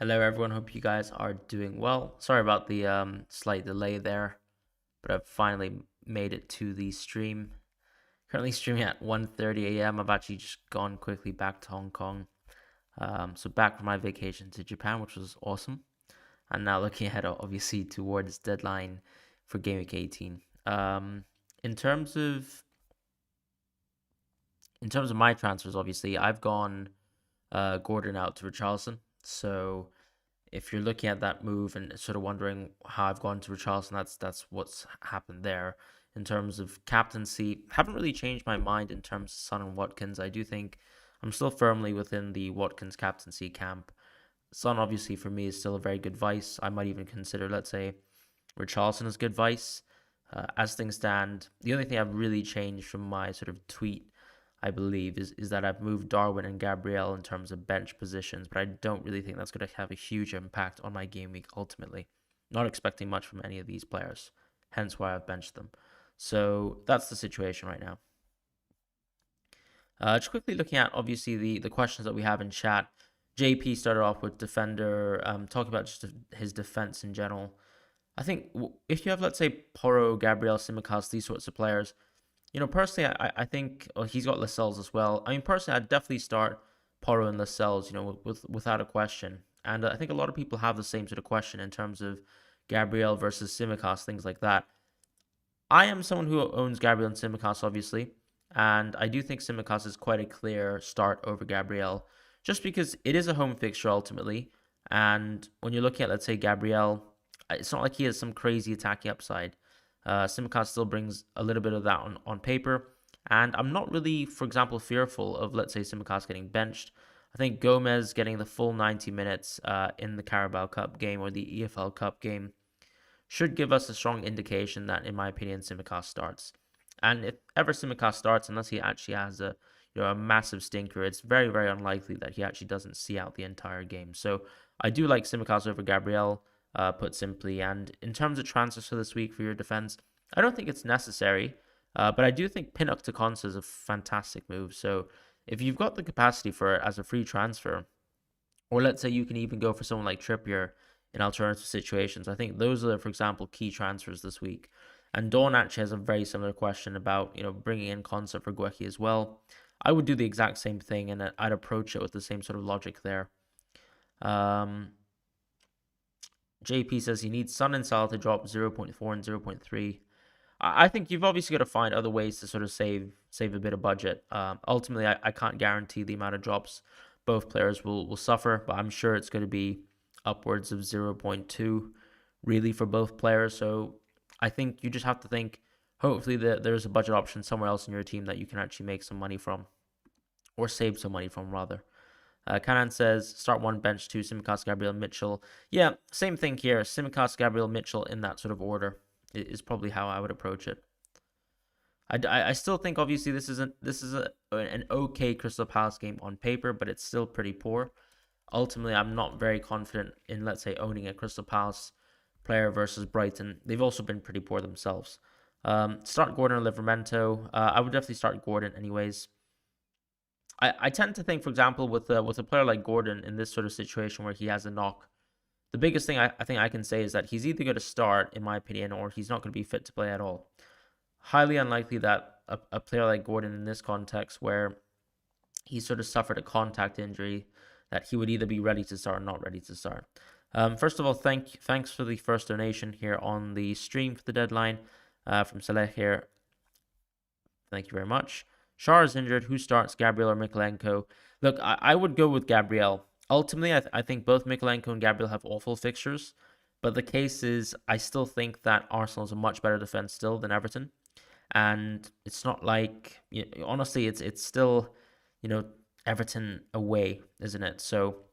Hello everyone, hope you guys are doing well. Sorry about the slight delay there, but I've finally made it to the stream. Currently streaming at 1:30 a.m. I've actually just gone quickly back to Hong Kong. So back from my vacation to Japan, which was awesome. And now looking ahead obviously towards deadline for Gameweek 18. In terms of my transfers, obviously I've gone Gordon out to Richarlison. So if you're looking at that move and sort of wondering how I've gone to Richarlison, that's what's happened there. In terms of captaincy, haven't really changed my mind in terms of Son and Watkins. I do think I'm still firmly within the Watkins captaincy camp. Son, obviously, for me, is still a very good vice. I might even consider, let's say, Richarlison as good vice. As things stand, the only thing I've really changed from my sort of tweet, I believe, is that I've moved Darwin and Gabriel in terms of bench positions, but I don't really think that's going to have a huge impact on my game week ultimately. Not expecting much from any of these players, hence why I've benched them. So that's the situation right now. Just quickly looking at obviously the questions that we have in chat. JP started off with defender, talking about just his defense in general. I think if you have, let's say, Porro, Gabriel, Simicas, these sorts of players, personally, I think he's got Lascelles as well. I mean, personally, I'd definitely start Porro and Lascelles, without a question. And I think a lot of people have the same sort of question in terms of Gabriel versus Simicas, things like that. I am someone who owns Gabriel and Simicas, obviously, and I do think Simicas is quite a clear start over Gabriel, just because it is a home fixture ultimately. And when you're looking at, let's say, Gabriel, it's not like he has some crazy attacking upside. Simicast still brings a little bit of that on paper. And I'm not really, for example, fearful of, let's say, Simicast getting benched. I think Gomez getting the full 90 minutes in the Carabao Cup game or the EFL Cup game should give us a strong indication that, in my opinion, Simicast starts. And if ever Simicast starts, unless he actually has a massive stinker, it's very, very unlikely that he actually doesn't see out the entire game. So I do like Simicast over Gabriel, put simply. And in terms of transfers for this week for your defense, I don't think it's necessary, but I do think Pinnock to Konsa is a fantastic move. So if you've got the capacity for it as a free transfer, or let's say you can even go for someone like Trippier in alternative situations, I think those are, for example, key transfers this week. And Dawn actually has a very similar question about, bringing in Konsa for Guecki as well. I would do the exact same thing, and I'd approach it with the same sort of logic there. JP says he needs Sun and Salah to drop 0.4 and 0.3. I think you've obviously got to find other ways to sort of save a bit of budget. Ultimately, I can't guarantee the amount of drops both players will suffer, but I'm sure it's going to be upwards of 0.2 really for both players. So I think you just have to think, hopefully, that there's a budget option somewhere else in your team that you can actually make some money from, or save some money from, rather. Canan says, start one, bench two, Simicast, Gabriel, Mitchell. Yeah, same thing here. Simicast, Gabriel, Mitchell in that sort of order is probably how I would approach it. I still think, obviously, this is an okay Crystal Palace game on paper, but it's still pretty poor. Ultimately, I'm not very confident in, let's say, owning a Crystal Palace player versus Brighton. They've also been pretty poor themselves. Start Gordon or Livramento. I would definitely start Gordon anyways. I tend to think, for example, with a player like Gordon in this sort of situation where he has a knock, the biggest thing I think I can say is that he's either going to start, in my opinion, or he's not going to be fit to play at all. Highly unlikely that a player like Gordon in this context, where he sort of suffered a contact injury, that he would either be ready to start or not ready to start. First of all, thanks for the first donation here on the stream for the deadline from Saleh here. Thank you very much. Shar is injured. Who starts, Gabriel or Mikolenko? Look, I would go with Gabriel. Ultimately, I think both Mikolenko and Gabriel have awful fixtures. But the case is, I still think that Arsenal is a much better defense still than Everton. And it's not like, honestly, it's still, Everton away, isn't it? So,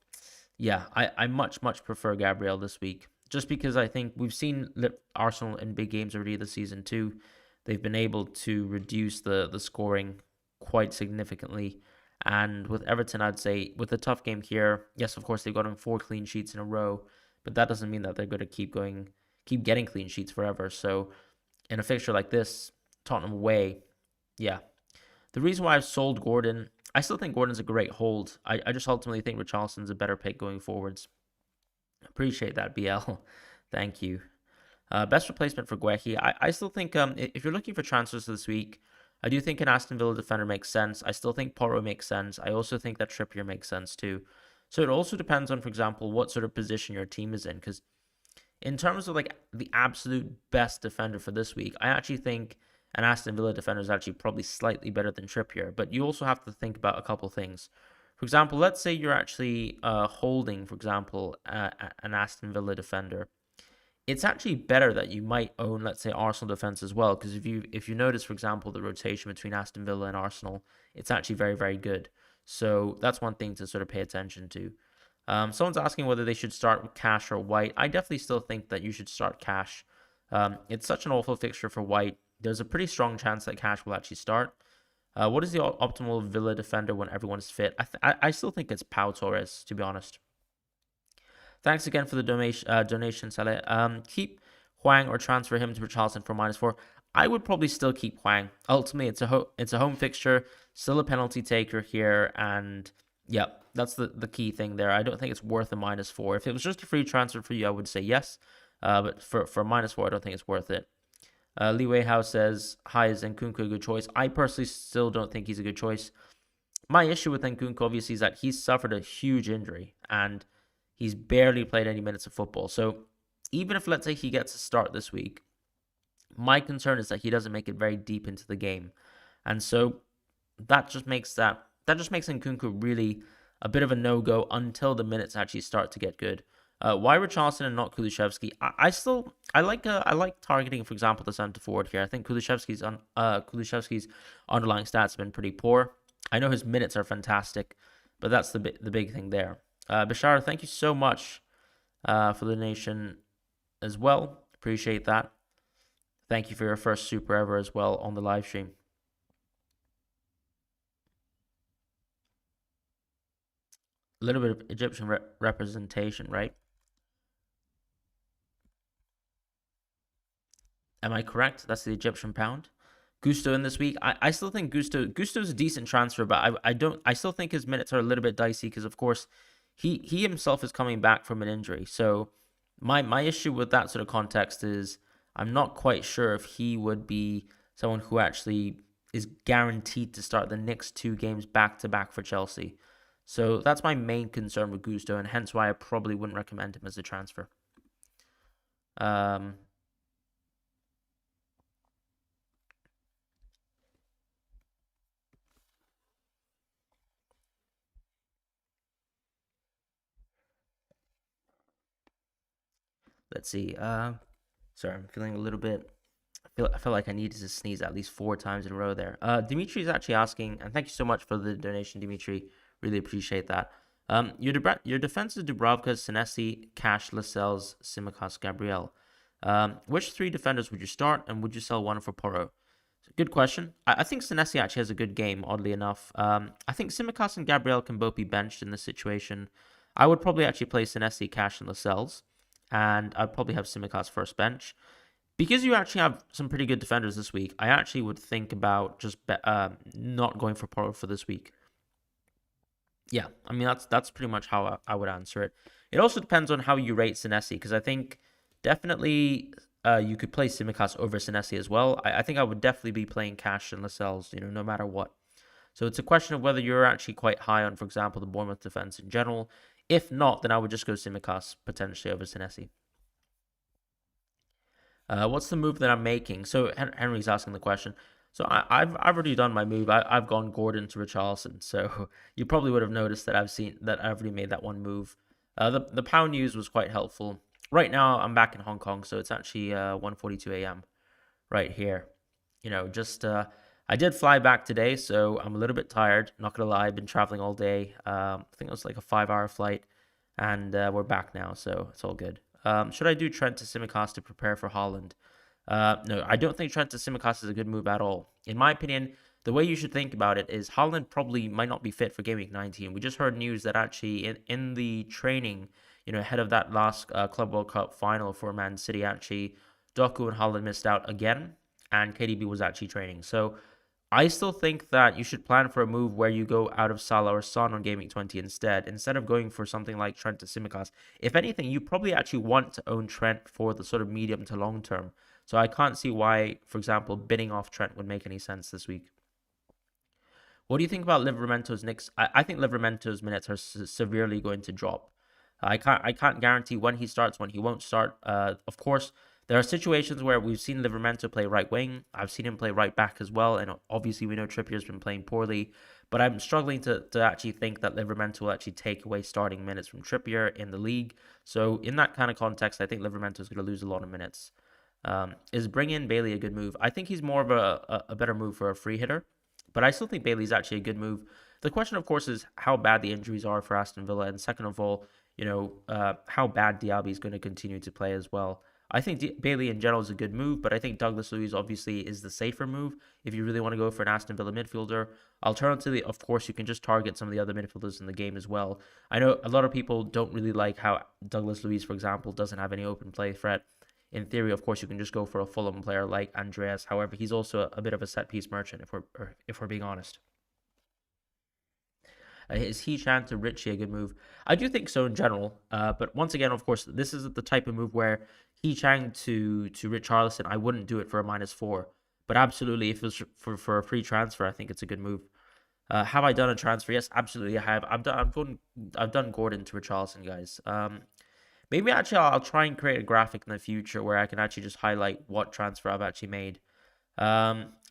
yeah, I much prefer Gabriel this week. Just because I think we've seen Arsenal in big games already this season too. They've been able to reduce the scoring quite significantly. And with Everton, I'd say with a tough game here, yes, of course, they've gotten 4 clean sheets in a row, but that doesn't mean that they're going to keep getting clean sheets forever. So in a fixture like this, Tottenham away, yeah. The reason why I've sold Gordon, I still think Gordon's a great hold. I just ultimately think Richarlison's a better pick going forwards. Appreciate that, BL. Thank you. Best replacement for Guehi. I still think if you're looking for transfers this week, I do think an Aston Villa defender makes sense. I still think Porro makes sense. I also think that Trippier makes sense too. So it also depends on, for example, what sort of position your team is in. Because in terms of like the absolute best defender for this week, I actually think an Aston Villa defender is actually probably slightly better than Trippier. But you also have to think about a couple things. For example, let's say you're actually holding, for example, an Aston Villa defender. It's actually better that you might own, let's say, Arsenal defense as well, because if you notice, for example, the rotation between Aston Villa and Arsenal, it's actually very, very good. So that's one thing to sort of pay attention to. Someone's asking whether they should start with Cash or White. I definitely still think that you should start Cash. It's such an awful fixture for White. There's a pretty strong chance that Cash will actually start. What is the optimal Villa defender when everyone is fit? I still think it's Pau Torres, to be honest. Thanks again for the donation, Saleh. Keep Huang or transfer him to Richarlison for -4. I would probably still keep Huang. Ultimately, it's a home fixture, still a penalty taker here, and yeah, that's the key thing there. I don't think it's worth a -4. If it was just a free transfer for you, I would say yes. But for -4, I don't think it's worth it. Lee Wei Hao says, hi, is Nkunku a good choice? I personally still don't think he's a good choice. My issue with Nkunku, obviously, is that he's suffered a huge injury, and he's barely played any minutes of football. So even if, let's say, he gets a start this week, my concern is that he doesn't make it very deep into the game. And so that just makes Nkunku really a bit of a no-go until the minutes actually start to get good. Why Richarlison and not Kulusevski? I like targeting, for example, the centre forward here. I think Kulusevski's underlying stats have been pretty poor. I know his minutes are fantastic, but that's the big thing there. Bashar, thank you so much for the donation as well. Appreciate that. Thank you for your first super ever as well on the live stream. A little bit of Egyptian representation, right? Am I correct? That's the Egyptian pound. Gusto in this week. I still think Gusto's a decent transfer, but I still think his minutes are a little bit dicey because of course he himself is coming back from an injury. So my issue with that sort of context is I'm not quite sure if he would be someone who actually is guaranteed to start the next 2 games back to back for Chelsea. So that's my main concern with Gusto, and hence why I probably wouldn't recommend him as a transfer. Let's see. Sorry, I'm feeling a little bit. I feel like I needed to sneeze at least 4 times in a row there. Dimitri is actually asking, and thank you so much for the donation, Dimitri. Really appreciate that. Your defense is Dubravka, Senesi, Cash, Lascelles, Simicas, Gabriel. Which 3 defenders would you start, and would you sell one for Porro? Good question. I think Senesi actually has a good game, oddly enough. I think Simicas and Gabriel can both be benched in this situation. I would probably actually play Senesi, Cash, and Lascelles, and I'd probably have Simicas first bench. Because you actually have some pretty good defenders this week, I actually would think about just not going for Porro for this week. Yeah, I mean, that's pretty much how I would answer it. It also depends on how you rate Senesi, because I think definitely you could play Simicas over Senesi as well. I think I would definitely be playing Cash and Lascelles, no matter what. So it's a question of whether you're actually quite high on, for example, the Bournemouth defense in general. If not, then I would just go Simicas potentially over Senesi. What's the move that I'm making? So Henry's asking the question. So I've already done my move. I've gone Gordon to Richarlison. So you probably would have noticed that I've already made that one move. The pound news was quite helpful. Right now I'm back in Hong Kong, so it's actually 1:42 a.m. right here. I did fly back today, so I'm a little bit tired. Not gonna lie, I've been traveling all day. I think it was like a 5-hour flight, and we're back now, so it's all good. Should I do Trent to Simicas to prepare for Haaland? No, I don't think Trent to Simicas is a good move at all. In my opinion, the way you should think about it is Haaland probably might not be fit for Gameweek 19. We just heard news that actually in the training, ahead of that last Club World Cup final for Man City, actually, Doku and Haaland missed out again, and KDB was actually training. So I still think that you should plan for a move where you go out of Salah or Son on Gaming 20 instead of going for something like Trent to Tsimikas. If anything, you probably actually want to own Trent for the sort of medium to long term. So I can't see why, for example, bidding off Trent would make any sense this week. What do you think about Livramento's Knicks? I think Livramento's minutes are severely going to drop. I can't guarantee when he starts, when he won't start. Of course, there are situations where we've seen Livramento play right wing. I've seen him play right back as well, and obviously we know Trippier's been playing poorly. But I'm struggling to actually think that Livramento will actually take away starting minutes from Trippier in the league. So in that kind of context, I think Livramento is going to lose a lot of minutes. Is bring in Bailey a good move? I think he's more of a better move for a free hitter, but I still think Bailey's actually a good move. The question, of course, is how bad the injuries are for Aston Villa, and second of all, how bad Diaby is going to continue to play as well. I think Bailey in general is a good move, but I think Douglas Luiz obviously is the safer move if you really want to go for an Aston Villa midfielder. Alternatively, of course, you can just target some of the other midfielders in the game as well. I know a lot of people don't really like how Douglas Luiz, for example, doesn't have any open play threat. In theory, of course, you can just go for a Fulham player like Andreas. However, he's also a bit of a set piece merchant, if we're being honest. Is Hee-Chan to Richie a good move? I do think so in general. But once again, of course, this is the type of move where Hee-Chan to Richarlison, I wouldn't do it for a -4. But absolutely, if it was for a free transfer, I think it's a good move. Have I done a transfer? Yes, absolutely, I have. I've done Gordon to Richarlison, guys. Maybe actually I'll try and create a graphic in the future where I can actually just highlight what transfer I've actually made.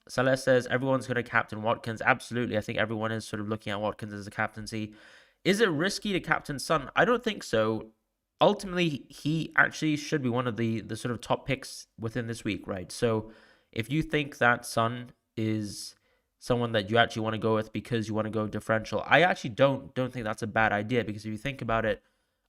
Celeste says everyone's going to captain Watkins. Absolutely. I think everyone is sort of looking at Watkins as a captaincy. Is it risky to captain Son? I don't think so. Ultimately, he actually should be one of the sort of top picks within this week, right? So if you think that Son is someone that you actually want to go with because you want to go differential, I actually don't think that's a bad idea, because if you think about it,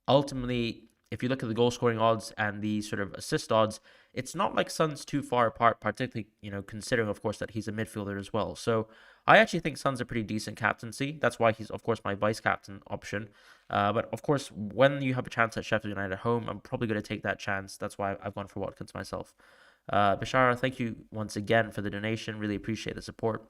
ultimately, if you look at the goal scoring odds and the sort of assist odds, it's not like Son's too far apart, particularly, considering, of course, that he's a midfielder as well. So I actually think Son's a pretty decent captaincy. That's why he's, of course, my vice captain option. But of course, when you have a chance at Sheffield United at home, I'm probably going to take that chance. That's why I've gone for Watkins myself. Bashara, thank you once again for the donation. Really appreciate the support.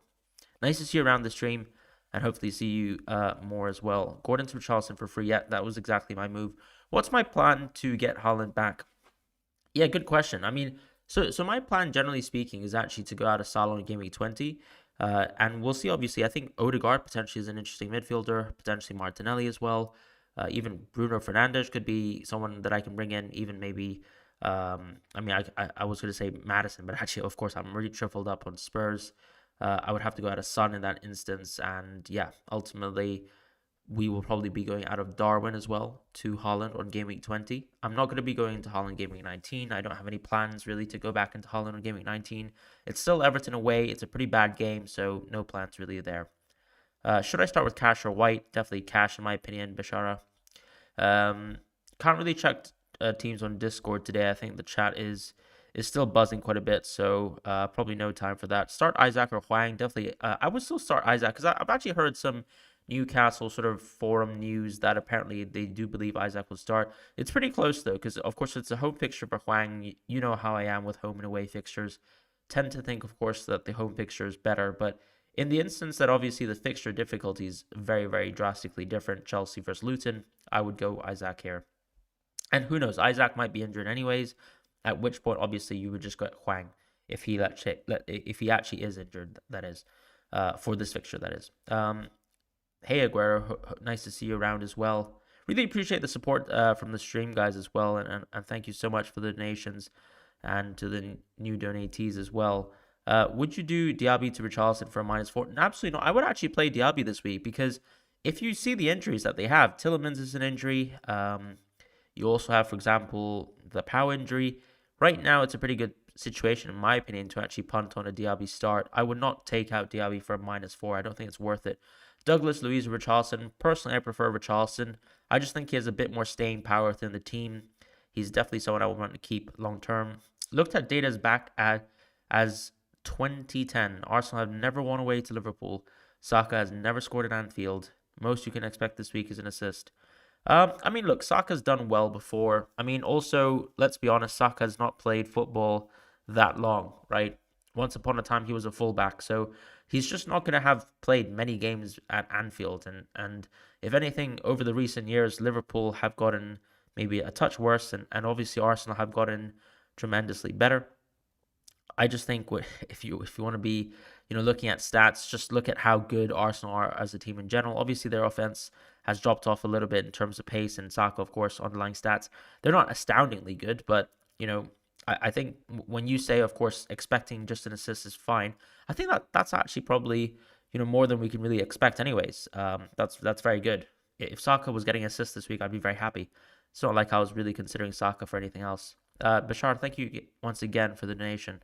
Nice to see you around the stream, and hopefully see you more as well. Gordon to Richarlison for free. Yeah, that was exactly my move. What's my plan to get Haaland back? Yeah, good question. I mean, so my plan, generally speaking, is actually to go out of Salah in Game Week 20. And we'll see, obviously. I think Odegaard potentially is an interesting midfielder, potentially Martinelli as well. Even Bruno Fernandes could be someone that I can bring in, even maybe. I mean, I was going to say Madison, but actually, of course, I'm really tripled up on Spurs. I would have to go out of Son in that instance. And yeah, ultimately, we will probably be going out of Darwin as well to Haaland on Game Week 20. I'm not going to be going into Haaland Game Week 19. I don't have any plans really to go back into Haaland on Game Week 19. It's still Everton away. It's a pretty bad game, so no plans really there. Should I start with Cash or White? Definitely Cash in my opinion, Bashara. Can't really check teams on Discord today. I think the chat is still buzzing quite a bit, so probably no time for that. Start Isaac or Huang. Definitely, I would still start Isaac, because I've actually heard some Newcastle sort of forum news that apparently they do believe Isaac will start. It's pretty close though, because of course it's a home fixture for Huang. You know how I am with home and away fixtures. Tend to think, of course, that the home fixture is better, but in the instance that obviously the fixture difficulty is very, very drastically different, Chelsea versus Luton, I would go Isaac here. And who knows, Isaac might be injured anyways, at which point obviously you would just go Huang if he actually is injured, that is, for this fixture, that is. Hey Aguero, nice to see you around as well. Really appreciate the support from the stream, guys, as well, and thank you so much for the donations and to the new donatees as well. Would you do Diaby to Richarlison for a -4? Absolutely not. I would actually play Diaby this week, because if you see the injuries that they have, Tielemans is an injury. You also have, for example, the Pau injury. Right now, it's a pretty good situation, in my opinion, to actually punt on a Diaby start. I would not take out Diaby for a -4. I don't think it's worth it. Douglas Luiz or Richarlison. Personally, I prefer Richarlison. I just think he has a bit more staying power within the team. He's definitely someone I would want to keep long term. Looked at data back as 2010. Arsenal have never won away to Liverpool. Saka has never scored at Anfield. Most you can expect this week is an assist. I mean, look, Saka's done well before. I mean, also, let's be honest, Saka has not played football that long, right? Once upon a time, he was a fullback, so he's just not going to have played many games at Anfield. And if anything, over the recent years, Liverpool have gotten maybe a touch worse, and obviously Arsenal have gotten tremendously better. I just think if you want to be, looking at stats, just look at how good Arsenal are as a team in general. Obviously, their offense has dropped off a little bit in terms of pace, and Saka, of course, underlying stats. They're not astoundingly good, but I think when you say, of course, expecting just an assist is fine. I think that's actually probably more than we can really expect, anyways. That's very good. If Saka was getting assists this week, I'd be very happy. It's not like I was really considering Saka for anything else. Bashar, thank you once again for the donation.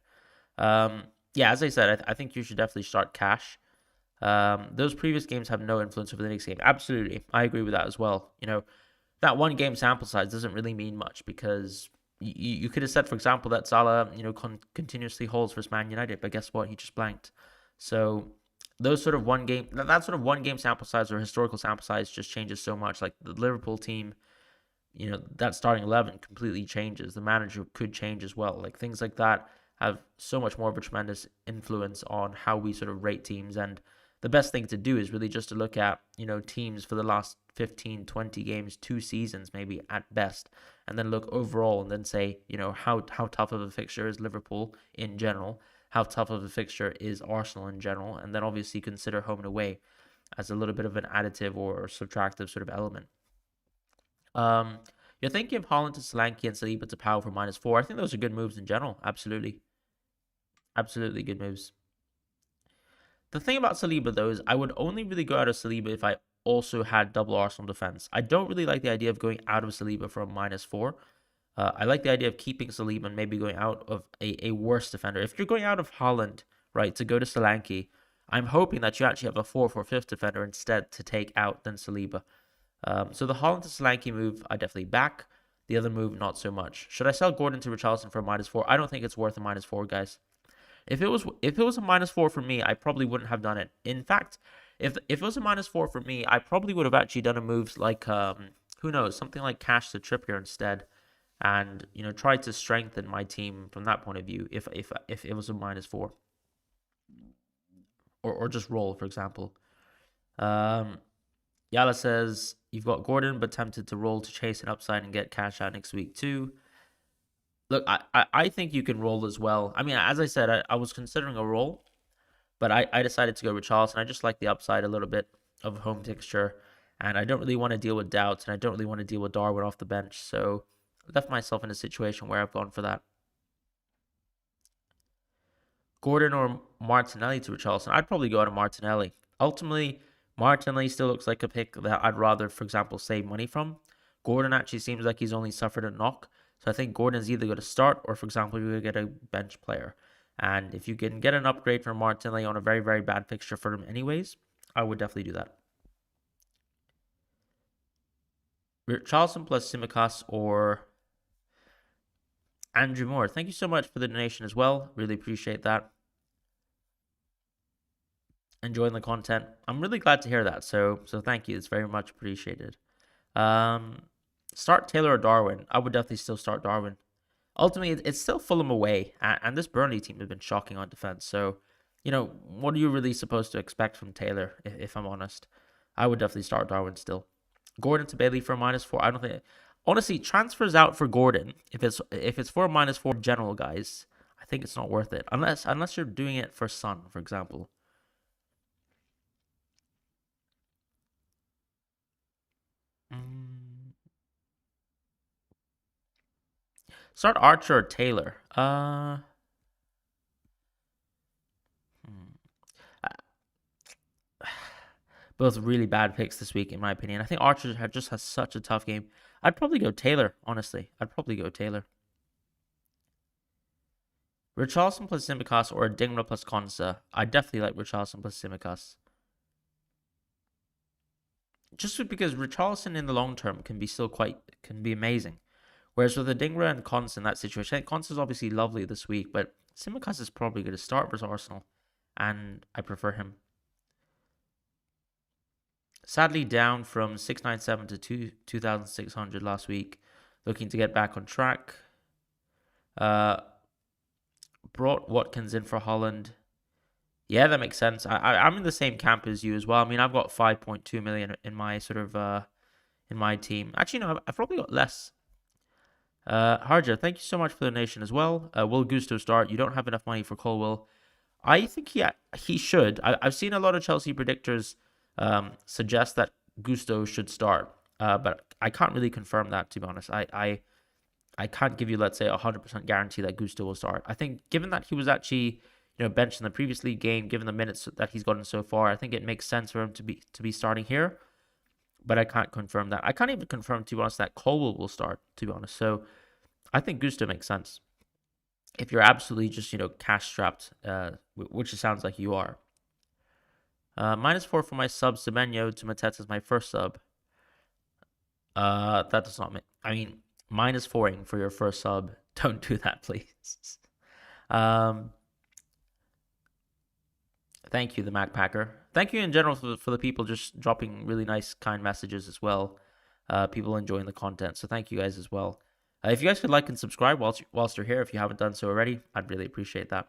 Yeah, as I said, I think you should definitely start cash. Those previous games have no influence over the next game. Absolutely, I agree with that as well. That one game sample size doesn't really mean much because you could have said, for example, that Salah, continuously holds versus Man United, but guess what? He just blanked. So those sort of that sort of one game sample size or historical sample size just changes so much. Like the Liverpool team, that starting 11 completely changes. The manager could change as well. Like things like that have so much more of a tremendous influence on how we sort of rate teams. And the best thing to do is really just to look at, teams for the last 15, 20 games, 2 seasons, maybe at best, and then look overall and then say, how tough of a fixture is Liverpool in general? How tough of a fixture is Arsenal in general? And then obviously consider home and away as a little bit of an additive or subtractive sort of element. You're thinking of Haaland to Solanke and Saliba to Powell for -4. I think those are good moves in general. Absolutely. Absolutely good moves. The thing about Saliba, though, is I would only really go out of Saliba if I also had double Arsenal defense. I don't really like the idea of going out of Saliba for a -4. I like the idea of keeping Saliba and maybe going out of a worse defender. If you're going out of Haaland, right, to go to Solanke, I'm hoping that you actually have a 4-4-5 defender instead to take out than Saliba. So the Haaland to Solanke move, I definitely back. The other move, not so much. Should I sell Gordon to Richarlison for a -4? I don't think it's worth a -4, guys. If it was a -4 for me, I probably wouldn't have done it. In fact, if it was a -4 for me, I probably would have actually done a move like who knows, something like cash to Trippier instead, and tried to strengthen my team from that point of view. If it was a -4, or just roll, for example. Yala says you've got Gordon, but tempted to roll to chase an upside and get cash out next week too. Look, I think you can roll as well. I mean, as I said, I was considering a roll, but I decided to go with Richarlison. I just like the upside a little bit of home fixture, and I don't really want to deal with doubts, and I don't really want to deal with Darwin off the bench. So I left myself in a situation where I've gone for that. Gordon or Martinelli to Richarlison? I'd probably go to Martinelli. Ultimately, Martinelli still looks like a pick that I'd rather, for example, save money from. Gordon actually seems like he's only suffered a knock. So I think Gordon's either going to start or, for example, you're going to get a bench player. And if you can get an upgrade from Martinelli on a very, very bad fixture for him anyways, I would definitely do that. Richarlison plus Tsimikas or Andrew Moore. Thank you so much for the donation as well. Really appreciate that. Enjoying the content. I'm really glad to hear that. So thank you. It's very much appreciated. Start Taylor or Darwin. I would definitely still start Darwin. Ultimately, it's still Fulham away, and this Burnley team has been shocking on defense. So, what are you really supposed to expect from Taylor? If I'm honest, I would definitely start Darwin still. Gordon to Bailey for a -4. I don't think. Honestly, transfers out for Gordon. If it's for a -4 general, guys, I think it's not worth it unless you're doing it for Son, for example. Start Archer or Taylor. Both really bad picks this week, in my opinion. I think Archer just has such a tough game. I'd probably go Taylor, honestly. I'd probably go Taylor. Richarlison plus Tsimikas or Dingra plus Konsa. I definitely like Richarlison plus Tsimikas. Just because Richarlison in the long term can be amazing. Whereas with the Dingra and Konsa in that situation, I think Konsa's obviously lovely this week, but Tsimikas is probably going to start versus Arsenal, and I prefer him. Sadly, down from 697 to 2,600 last week. Looking to get back on track. brought Watkins in for Haaland. Yeah, that makes sense. I'm in the same camp as you as well. I mean, I've got 5.2 million in my sort of in my team. Actually, no, I've probably got less. Harja, thank you so much for the donation as well. Will Gusto start? You don't have enough money for Colwell. I think he should. I've seen a lot of Chelsea predictors suggest that Gusto should start, but I can't really confirm that, to be honest. I can't give you, let's say, 100% guarantee that Gusto will start. I think given that he was actually benched in the previous league game, given the minutes that he's gotten so far, I think it makes sense for him to be starting here. But I can't confirm that. I can't even confirm, to be honest, that Colwell will start, to be honest. So I think Gusto makes sense if you're absolutely just cash strapped, which it sounds like you are. -4 for my sub. Semenyo to Mateta is my first sub. That does not make. I mean, -4ing for your first sub. Don't do that, please. Thank you, the Mac Packer. Thank you in general for the people just dropping really nice, kind messages as well. People enjoying the content. So thank you guys as well. If you guys could like and subscribe whilst you're here, if you haven't done so already, I'd really appreciate that.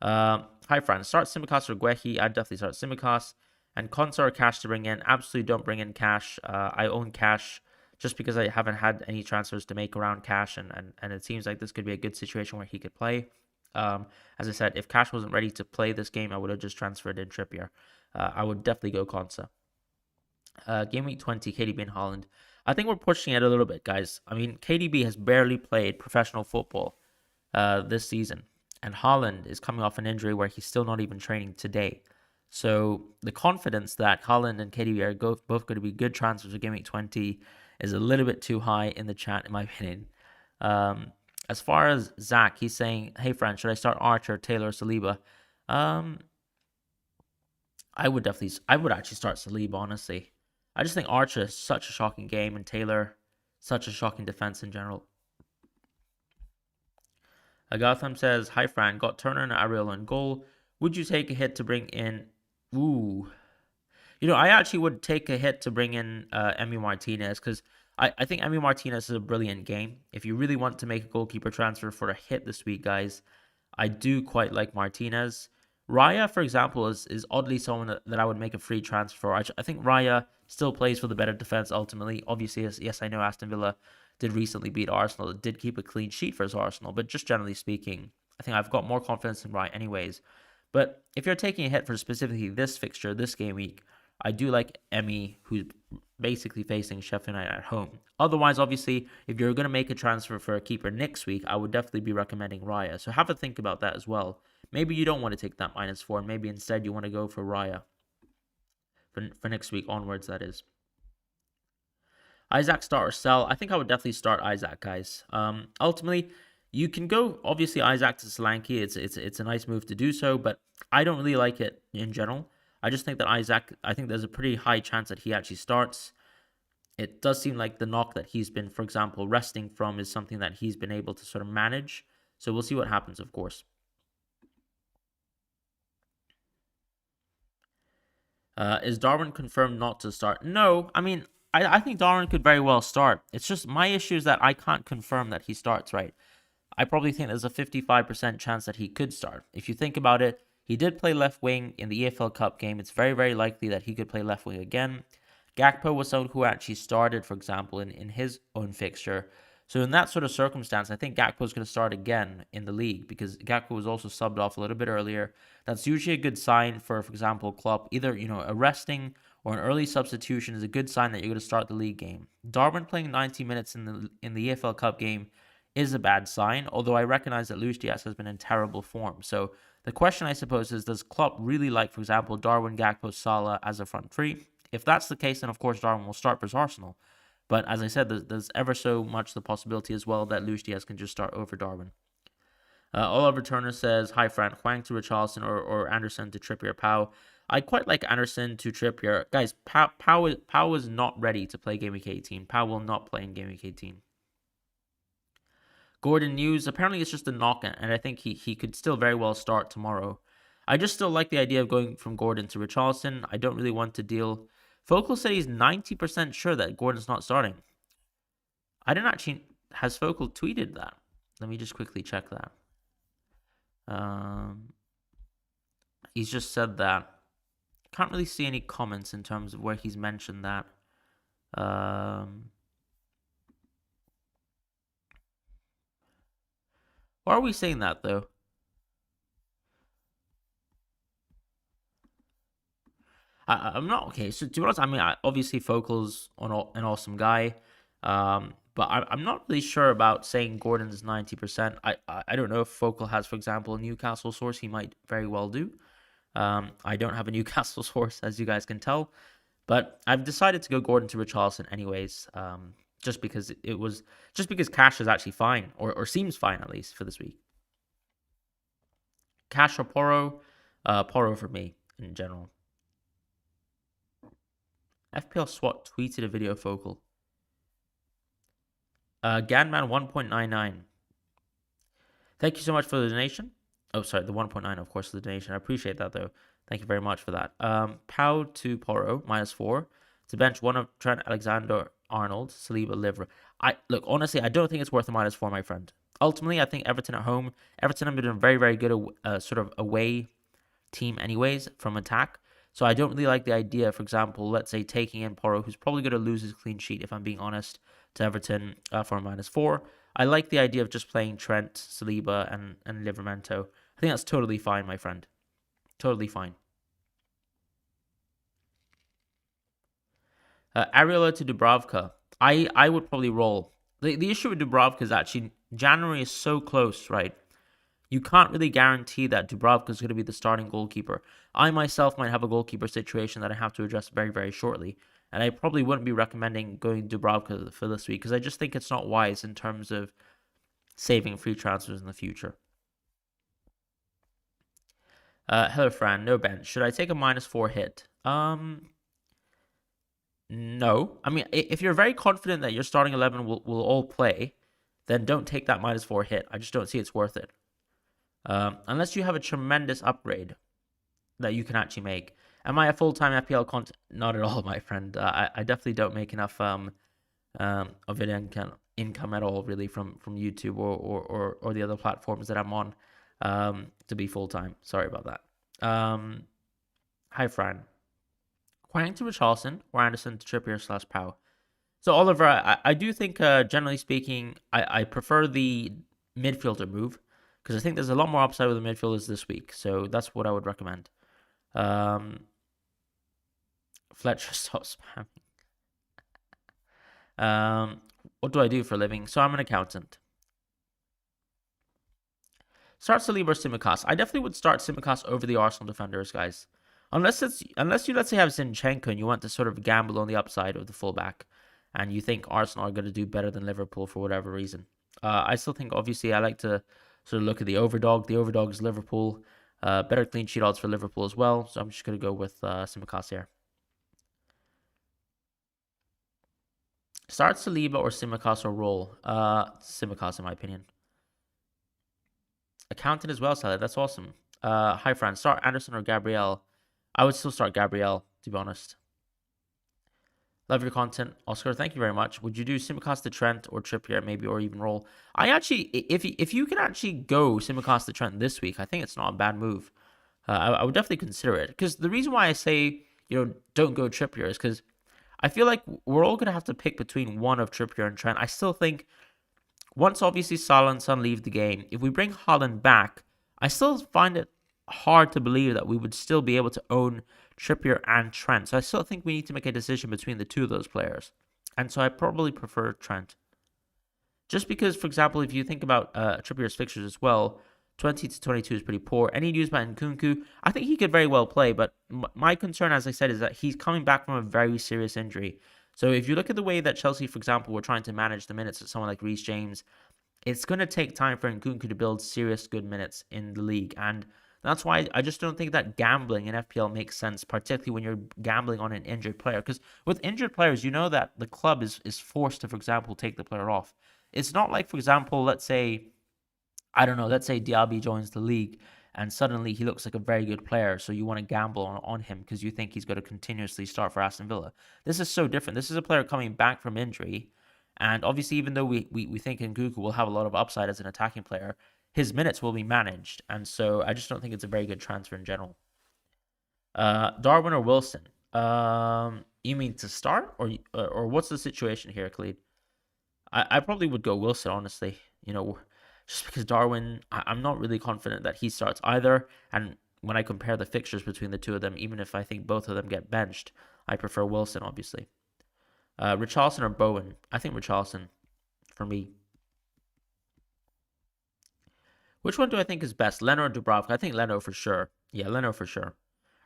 Hi, Fran. Start Simicast or Guehi. I'd definitely start Simicast. And Cons or cash to bring in. Absolutely don't bring in cash. I own cash just because I haven't had any transfers to make around cash. And it seems like this could be a good situation where he could play. As I said, if Cash wasn't ready to play this game, I would have just transferred in Trippier. I would definitely go Konsa. Game week 20, KDB and Haaland. I think we're pushing it a little bit, guys. I mean, KDB has barely played professional football this season. And Haaland is coming off an injury where he's still not even training today. So the confidence that Haaland and KDB are both going to be good transfers for Game week 20 is a little bit too high in the chat, in my opinion. As far as Zach, he's saying, hey, Fran, should I start Archer, Taylor, Saliba? I would actually start Saliba, honestly. I just think Archer is such a shocking game, and Taylor, such a shocking defense in general. Gotham says, hi, Fran, got Turner and Ariel in goal. Would you take a hit to bring in... Ooh. I actually would take a hit to bring in Emi Martinez, because I think Emi Martinez is a brilliant game. If you really want to make a goalkeeper transfer for a hit this week, guys, I do quite like Martinez. Raya, for example, is oddly someone that I would make a free transfer for. I think Raya still plays for the better defense ultimately. Obviously, yes, I know Aston Villa did recently beat Arsenal. It did keep a clean sheet for his Arsenal, but just generally speaking, I think I've got more confidence in Raya anyways. But if you're taking a hit for specifically this fixture, this game week, I do like Emi, who's basically facing Sheffield United at home. Otherwise, obviously, if you're going to make a transfer for a keeper next week, I would definitely be recommending Raya. So have a think about that as well. Maybe you don't want to take that -4, and maybe instead you want to go for Raya. For next week onwards, that is. Isaac, start or sell? I think I would definitely start Isaac, guys. Ultimately, you can go, obviously, Isaac to Solanke. It's a nice move to do so, but I don't really like it in general. I just think that I think there's a pretty high chance that he actually starts. It does seem like the knock that he's been, for example, resting from is something that he's been able to sort of manage. So we'll see what happens, of course. Is Darwin confirmed not to start? No, I mean, I think Darwin could very well start. It's just my issue is that I can't confirm that he starts, right? I probably think there's a 55% chance that he could start. If you think about it, he did play left wing in the EFL Cup game. It's very, very likely that he could play left wing again. Gakpo was someone who actually started, for example, in his own fixture. So in that sort of circumstance, I think Gakpo is going to start again in the league because Gakpo was also subbed off a little bit earlier. That's usually a good sign for example, Klopp. Either, a resting or an early substitution is a good sign that you're going to start the league game. Darwin playing 90 minutes in the EFL Cup game is a bad sign, although I recognize that Luis Diaz has been in terrible form. So the question, I suppose, is does Klopp really like, for example, Darwin, Gakpo, Salah as a front three? If that's the case, then of course Darwin will start versus Arsenal. But as I said, there's ever so much the possibility as well that Luis Diaz can just start over Darwin. Oliver Turner says, hi, Fran, Hwang to Richarlison or Anderson to Trippier, Pau. I quite like Anderson to Trippier. Guys, Pau is not ready to play Game Week 18. Pau will not play in Game Week 18. Gordon News, apparently it's just a knock, and I think he could still very well start tomorrow. I just still like the idea of going from Gordon to Richarlison. I don't really want to deal... Focal said he's 90% sure that Gordon's not starting. I didn't actually... Has Focal tweeted that? Let me just quickly check that. Um, he's just said that. Can't really see any comments in terms of where he's mentioned that. Why are we saying that though? I'm not okay. So to be honest, I mean, obviously Focal's an awesome guy, but I'm not really sure about saying Gordon's 90%. I don't know if Focal has, for example, a Newcastle source. He might very well do. I don't have a Newcastle source, as you guys can tell, but I've decided to go Gordon to Richarlison anyways. Just because Cash is actually fine, or seems fine at least for this week. Cash or Porro, Porro for me in general. FPL SWAT tweeted a video Focal. Ganman 1.99. Thank you so much for the donation. Oh, sorry, the 1.9, of course, the donation. I appreciate that, though. Thank you very much for that. Pow to Porro, -4. To bench one of Trent Alexander-Arnold, Saliba, Livra. Look, honestly, I don't think it's worth a -4, my friend. Ultimately, I think Everton at home. Everton have been a very, very good sort of away team anyways from attack. So I don't really like the idea, for example, let's say taking in Porro, who's probably going to lose his clean sheet, if I'm being honest, to Everton for a -4. I like the idea of just playing Trent, Saliba, and Livramento. I think that's totally fine, my friend. Totally fine. Areola to Dubravka. I would probably roll. The issue with Dubravka is actually January is so close, right? You can't really guarantee that Dubravka is going to be the starting goalkeeper. I myself might have a goalkeeper situation that I have to address very, very shortly. And I probably wouldn't be recommending going Dubravka for this week because I just think it's not wise in terms of saving free transfers in the future. Hello, Fran. No bench. Should I take a -4 hit? No. I mean, if you're very confident that your starting 11 will all play, then don't take that -4 hit. I just don't see it's worth it. Unless you have a tremendous upgrade that you can actually make. Am I a full-time FPL content? Not at all, my friend. I definitely don't make enough of it income at all, really, from YouTube or the other platforms that I'm on to be full-time. Sorry about that. Hi, Fran. Quang to Richarlison or Anderson to Trippier / Pow. So, Oliver, I do think, generally speaking, I prefer the midfielder move because I think there's a lot more upside with the midfielders this week. So that's what I would recommend. Fletcher, stop spamming. What do I do for a living? So I'm an accountant. Start Saliba or Tsimikas. I definitely would start Tsimikas over the Arsenal defenders, guys. Unless you, let's say, have Zinchenko and you want to sort of gamble on the upside of the fullback and you think Arsenal are going to do better than Liverpool for whatever reason. I still think, obviously, I like to sort of look at the overdog. The overdog is Liverpool. Better clean sheet odds for Liverpool as well. So I'm just going to go with Tsimikas here. Start Saliba or Tsimikas or roll? Tsimikas, in my opinion. Accountant as well, Salah. That's awesome. Hi, Fran. Start Anderson or Gabriel? I would still start Gabriel, to be honest. Love your content, Oscar. Thank you very much. Would you do Tsimikas to Trent or Trippier, maybe, or even roll? I actually, if you can actually go Tsimikas to Trent this week, I think it's not a bad move. I would definitely consider it because the reason why I say don't go Trippier is because I feel like we're all gonna have to pick between one of Trippier and Trent. I still think once obviously Salah and Son leave the game, if we bring Haaland back, I still find it hard to believe that we would still be able to own Trippier and Trent. So I still think we need to make a decision between the two of those players. And so I probably prefer Trent. Just because, for example, if you think about Trippier's fixtures as well, 20 to 22 is pretty poor. Any news about Nkunku? I think he could very well play, but my concern, as I said, is that he's coming back from a very serious injury. So if you look at the way that Chelsea, for example, were trying to manage the minutes of someone like Reece James, it's going to take time for Nkunku to build serious good minutes in the league. And that's why I just don't think that gambling in FPL makes sense, particularly when you're gambling on an injured player. Because with injured players, you know that the club is forced to, for example, take the player off. It's not like, for example, let's say Diaby joins the league and suddenly he looks like a very good player, so you want to gamble on him because you think he's going to continuously start for Aston Villa. This is so different. This is a player coming back from injury, and obviously, even though we think Nkunku will have a lot of upside as an attacking player, his minutes will be managed. And so I just don't think it's a very good transfer in general. Darwin or Wilson? You mean to start, or what's the situation here, Khalid? I probably would go Wilson, honestly. Just because Darwin, I'm not really confident that he starts either. And when I compare the fixtures between the two of them, even if I think both of them get benched, I prefer Wilson, obviously. Richarlison or Bowen? I think Richarlison for me. Which one do I think is best, Leno or Dubravka? I think Leno for sure. Yeah, Leno for sure.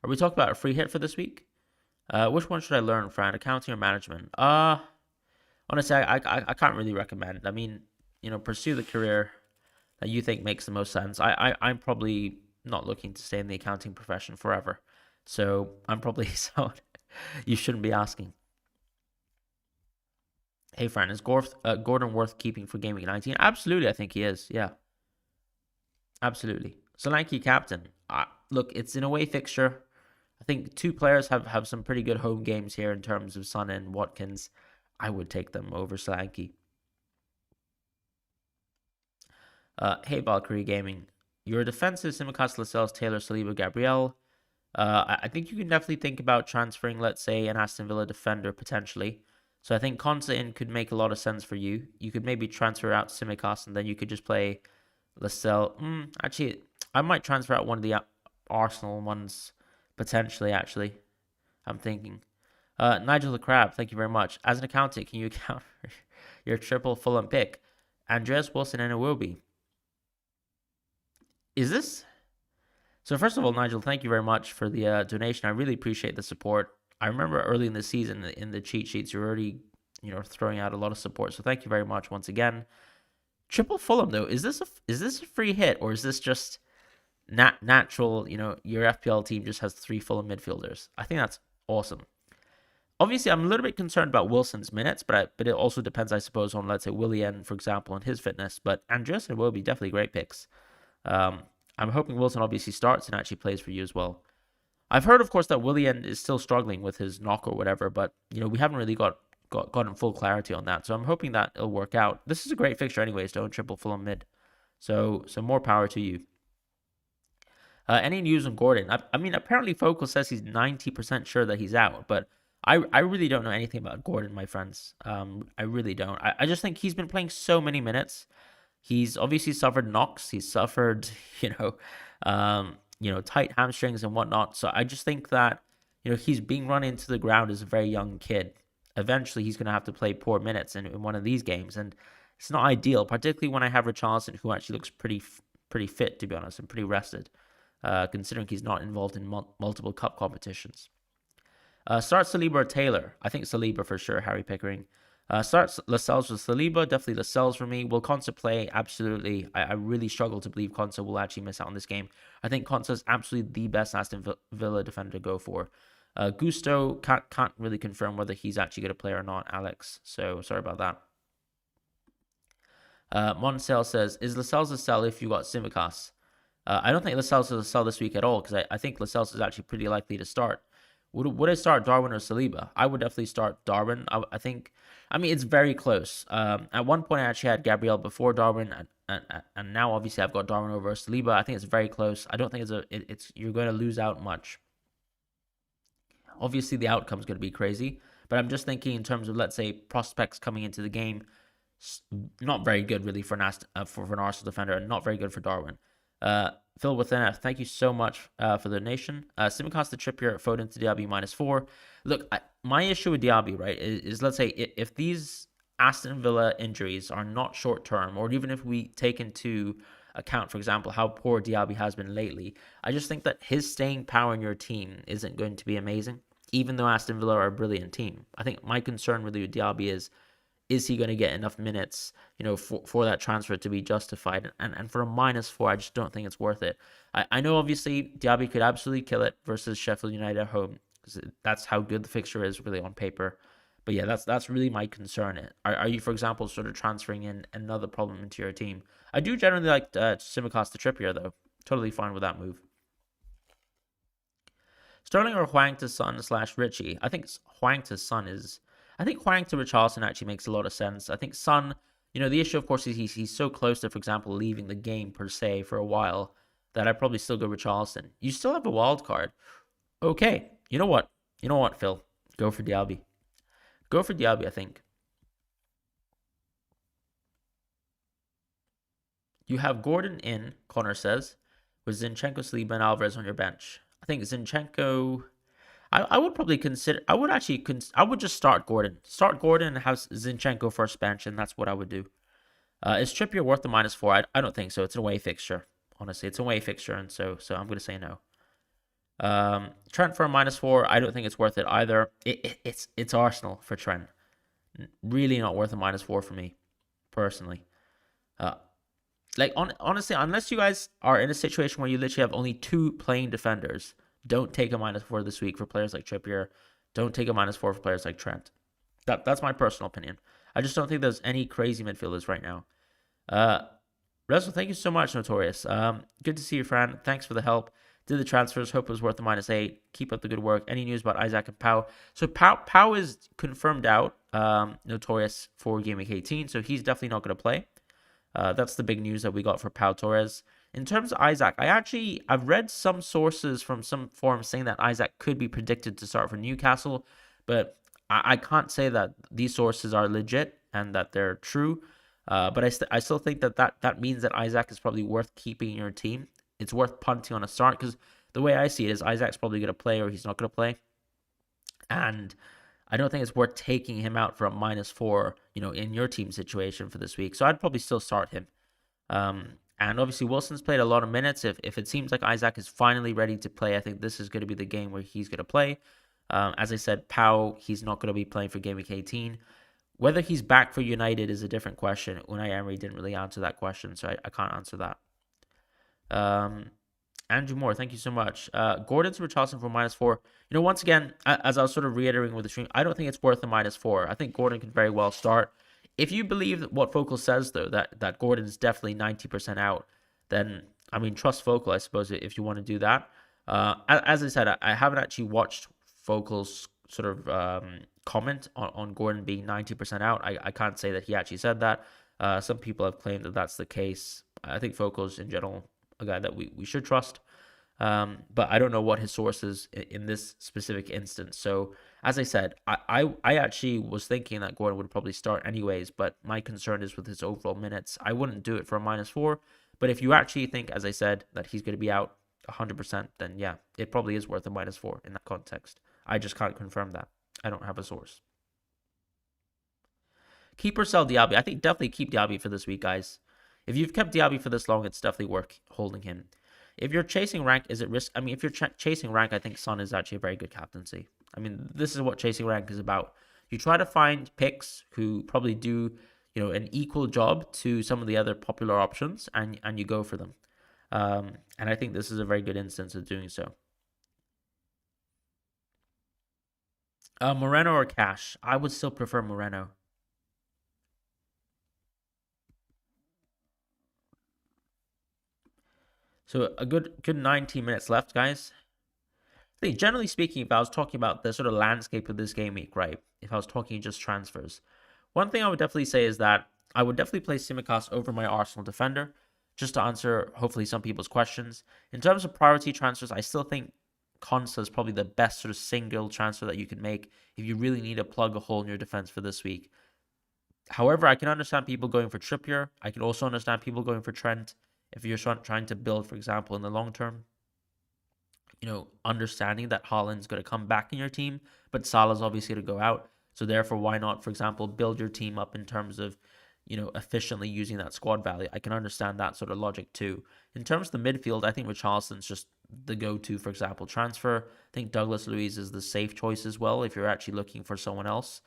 Are we talking about a free hit for this week? Which one should I learn, Fran? Accounting or management? Honestly, I can't really recommend. I mean, pursue the career that you think makes the most sense. I'm probably not looking to stay in the accounting profession forever, so I'm probably someone you shouldn't be asking. Hey, Fran, is Gordon worth keeping for Gameweek 19? Absolutely, I think he is. Yeah, absolutely. Solanke captain. Look, it's an away fixture. I think two players have some pretty good home games here in terms of Son and Watkins. I would take them over Solanke. Hey, Valkyrie Gaming. Your defensive Simicast, Lascelles, Taylor, Saliba, Gabriel. I think you can definitely think about transferring, let's say, an Aston Villa defender potentially. So I think Konsa in could make a lot of sense for you. You could maybe transfer out Simicast and then you could just play Lascelles. Actually, I might transfer out one of the Arsenal ones potentially, actually. I'm thinking. Nigel the Crab, thank you very much. As an accountant, can you account for your triple Fulham pick? Andreas Wilson and Iwobi. Is this? So first of all, Nigel, thank you very much for the donation. I really appreciate the support. I remember early in the season in the cheat sheets, you're already, throwing out a lot of support. So thank you very much once again. Triple Fulham though, is this a free hit, or is this just natural? Your FPL team just has 3 Fulham midfielders. I think that's awesome. Obviously, I'm a little bit concerned about Wilson's minutes, but it also depends, I suppose, on, let's say, Willian, for example, and his fitness. But Andreas and Will be definitely great picks. I'm hoping Wilson obviously starts and actually plays for you as well. I've heard, of course, that Willian is still struggling with his knock or whatever, but we haven't really gotten full clarity on that. So I'm hoping that it'll work out. This is a great fixture, anyways. Don't triple Fulham mid. So more power to you. Any news on Gordon? I mean, apparently Focal says he's 90% sure that he's out, but I really don't know anything about Gordon, my friends. I really don't. I just think he's been playing so many minutes. He's obviously suffered knocks. He's suffered, tight hamstrings and whatnot. So I just think that, he's being run into the ground as a very young kid. Eventually, he's going to have to play poor minutes in one of these games, and it's not ideal, particularly when I have Richarlison, who actually looks pretty fit, to be honest, and pretty rested, considering he's not involved in multiple cup competitions. Start Saliba or Taylor. I think Saliba for sure, Harry Pickering. Start Lascelles with Saliba. Definitely Lascelles for me. Will Konsa play? Absolutely. I really struggle to believe Konsa will actually miss out on this game. I think Konsa is absolutely the best Aston Villa defender to go for. Gusto, can't really confirm whether he's actually going to play or not, Alex. So sorry about that. Moncel says, is Lascelles a sell if you got Simicast? I don't think Lascelles is a sell this week at all, because I think Lascelles is actually pretty likely to start. Would I start Darwin or Saliba? I would definitely start Darwin. I think, it's very close. At one point, I actually had Gabriel before Darwin, and now obviously I've got Darwin over Saliba. I think it's very close. I don't think you're going to lose out much. Obviously, the outcome is going to be crazy, but I'm just thinking in terms of, let's say, prospects coming into the game, not very good really for an Arsenal defender, and not very good for Darwin. Phil with NF, thank you so much for the donation. Simicast the Trippier, Foden to Diaby -4. Look, my issue with Diaby, right, is let's say if these Aston Villa injuries are not short term, or even if we take into account, for example, how poor Diaby has been lately, I just think that his staying power in your team isn't going to be amazing, even though Aston Villa are a brilliant team. I think my concern really with Diaby is he going to get enough minutes, for that transfer to be justified? And for a -4, I just don't think it's worth it. I know, obviously, Diaby could absolutely kill it versus Sheffield United at home, because that's how good the fixture is really on paper. But yeah, that's really my concern. Are you, for example, sort of transferring in another problem into your team? I do generally like Simicast the Trippier, though. Totally fine with that move. Sterling or Hwang to Son / Richie? I think Hwang to Son is... I think Hwang to Richarlison actually makes a lot of sense. I think Son, The issue, of course, is he's so close to, for example, leaving the game per se for a while that I'd probably still go Richarlison. You still have a wild card. Okay, you know what? You know what, Phil? Go for Diaby. Go for Diaby, I think. You have Gordon in, Connor says, with Zinchenko, Saliba, and Alvarez on your bench. I think Zinchenko. I would probably consider. I would actually. I would just start Gordon. Start Gordon and have Zinchenko first bench, and that's what I would do. Is Trippier worth the -4? I don't think so. It's an away fixture. Honestly, it's an away fixture, and so I'm going to say no. Trent for a -4. I don't think it's worth it either. It's Arsenal for Trent. Really not worth a -4 for me, personally. Uh, honestly, unless you guys are in a situation where you literally have only 2 playing defenders, don't take a -4 this week for players like Trippier. Don't take a -4 for players like Trent. That's my personal opinion. I just don't think there's any crazy midfielders right now. Russell, thank you so much, Notorious. Good to see you, Fran. Thanks for the help. Did the transfers. Hope it was worth the -8. Keep up the good work. Any news about Isaac and Pau? So Pau is confirmed out, Notorious, for Gameweek 18. So he's definitely not going to play. That's the big news that we got for Pau Torres. In terms of Isaac, I've read some sources from some forums saying that Isaac could be predicted to start for Newcastle, but I can't say that these sources are legit and that they're true. But I still think that means that Isaac is probably worth keeping in your team. It's worth punting on a start, because the way I see it is Isaac's probably going to play or he's not going to play. And I don't think it's worth taking him out for a -4, in your team situation for this week. So I'd probably still start him. And obviously Wilson's played a lot of minutes. If it seems like Isaac is finally ready to play, I think this is going to be the game where he's going to play. As I said, Pau, he's not going to be playing for Game Week 18. Whether he's back for United is a different question. Unai Emery didn't really answer that question, so I can't answer that. Andrew Moore, thank you so much. Gordon's Richarlison for -4. Once again, as I was sort of reiterating with the stream, I don't think it's worth a -4. I think Gordon can very well start. If you believe what Focal says, though, that Gordon is definitely 90% out, then, trust Focal, I suppose, if you want to do that. As I said, I haven't actually watched Focal's sort of comment on Gordon being 90% out. I can't say that he actually said that. Some people have claimed that that's the case. I think Focal's, in general, a guy that we should trust. But I don't know what his source is in this specific instance. So, as I said, I actually was thinking that Gordon would probably start anyways, but my concern is with his overall minutes. I wouldn't do it for a -4, but if you actually think, as I said, that he's going to be out 100%, then yeah, it probably is worth a -4 in that context. I just can't confirm that. I don't have a source. Keep or sell Diaby. I think definitely keep Diaby for this week, guys. If you've kept Diaby for this long, it's definitely worth holding him. If you're chasing rank, is it risk? If you're chasing rank, I think Son is actually a very good captaincy. This is what chasing rank is about. You try to find picks who probably do, an equal job to some of the other popular options, and you go for them. And I think this is a very good instance of doing so. Moreno or Cash? I would still prefer Moreno. So a good 19 minutes left, guys. I think generally speaking, if I was talking about the sort of landscape of this game week, right? If I was talking just transfers, one thing I would definitely say is that I would definitely play Tsimikas over my Arsenal defender, just to answer hopefully some people's questions. In terms of priority transfers, I still think Konsa is probably the best sort of single transfer that you can make if you really need to plug a hole in your defense for this week. However, I can understand people going for Trippier. I can also understand people going for Trent. If you're trying to build, for example, in the long term, understanding that Haaland's going to come back in your team, but Salah's obviously going to go out. So therefore, why not, for example, build your team up in terms of, efficiently using that squad value? I can understand that sort of logic too. In terms of the midfield, I think Richarlison's just the go-to, for example, transfer. I think Douglas Luiz is the safe choice as well if you're actually looking for someone else.